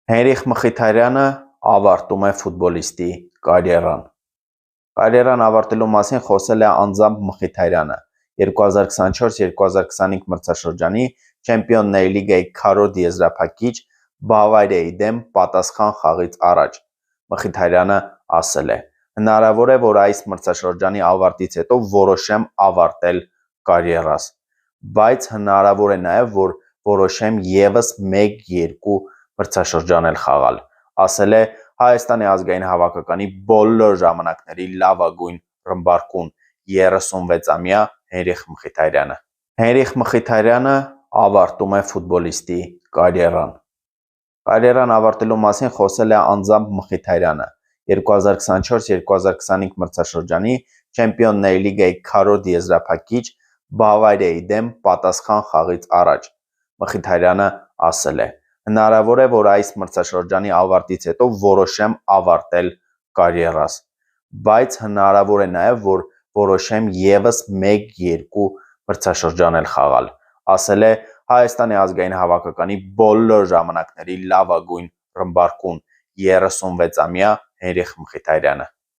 Հենրիխ Մխիթարյանը ավարտում է ֆուտբոլիստի կարիերան։ Կարիերան ավարտելու մասին խոսել է անձամբ Մխիթարյանը 2024-2025 մրցաշրջանի Չեմպիոնների լիգայի քառորդ եզրափակիչ Բավարիայի դեմ պատասխան խաղից առաջ։ Մխիթարյանը ասել է. «Հնարավոր է, որ այս մրցաշրջանի ավարտից հետո որոշեմ ավարտել կարիերաս, բայց հնարավոր է նաև, որ որոշեմ ևս 1-2 մրցաշրջան էլ խաղալ», ասել է Հայաստանի ազգային հավաքականի բոլոր ժամանակների լավագույն ռմբարկուն 36-ամյա Հենրիխ Մխիթարյանը։ Հենրիխ Մխիթարյանը ավարտում է ֆուտբոլիստի կարիերան։ Կարիերան ավարտելու մասին խոսել է անձամբ Մխիթարյանը 2024-2025 մրցաշրջանի Չեմպիոնների լիգայի քառորդ եզրափակիչ Բավարիայի դեմ պատասխան խաղից առաջ։ Մխիթարյանը ասել է. «Հնարավոր է, որ այս մրցաշրջանի ավարտից հետո որոշեմ ավարտել կարիերաս, բայց հնարավոր է նաև, որ որոշեմ ևս 1-2 մրցաշրջան էլ խաղալ», ասել է Հայաստանի ազգային հավաքականի բոլոր ժամանակների լավագույն ռմբարկուն 36-ամյա Հենրիխ Մխիթարյանը։